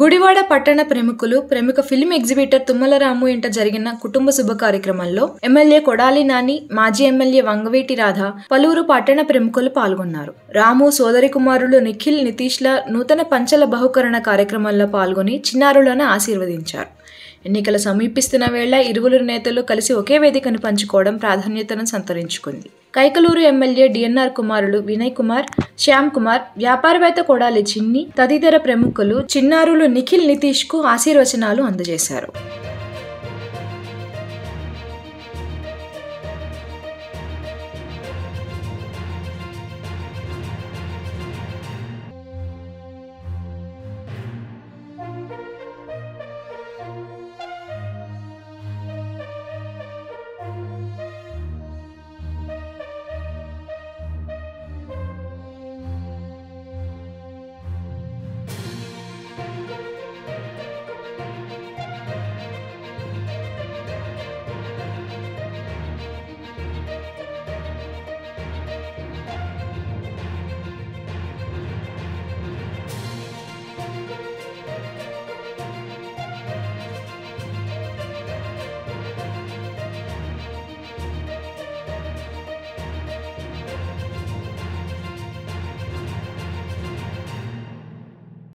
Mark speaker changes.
Speaker 1: గుడివాడ పట్టణ ప్రముఖ film exhibitor Tummala రాము ఇంట జరిగిన కుటుంబ శుభ కార్యక్రమంలో ఎమ్మెల్యే కొడాలి నాని, మాజీ ఎమ్మెల్యే వంగవీటి రాధ, పలువురు పట్టణ ప్రముఖులు పాల్గొన్నారు. రాము సోదరి కుమారులు నిఖిల్, నితీష్ల నూతన పంచల బహుకరణ కార్యక్రమంలో పాల్గొని చిన్నారులను ఆశీర్వదించారు. ఎన్నికలు సమీపిస్తున్న వేళ ఇరువురు నేతలు కలిసి ఒకే వేదికను పంచుకోవడం ప్రాధాన్యతను సంతరించుకుంది. కైకలూరు ఎమ్మెల్యే డిఎన్ఆర్ కుమారులు వినయ్ కుమార్, శ్యామ్ కుమార్, వ్యాపారవేత్త కొడాలి చిన్ని తదితర ప్రముఖులు చిన్నారులు నిఖిల్, నితీష్ కు ఆశీర్వచనాలు అందజేశారు.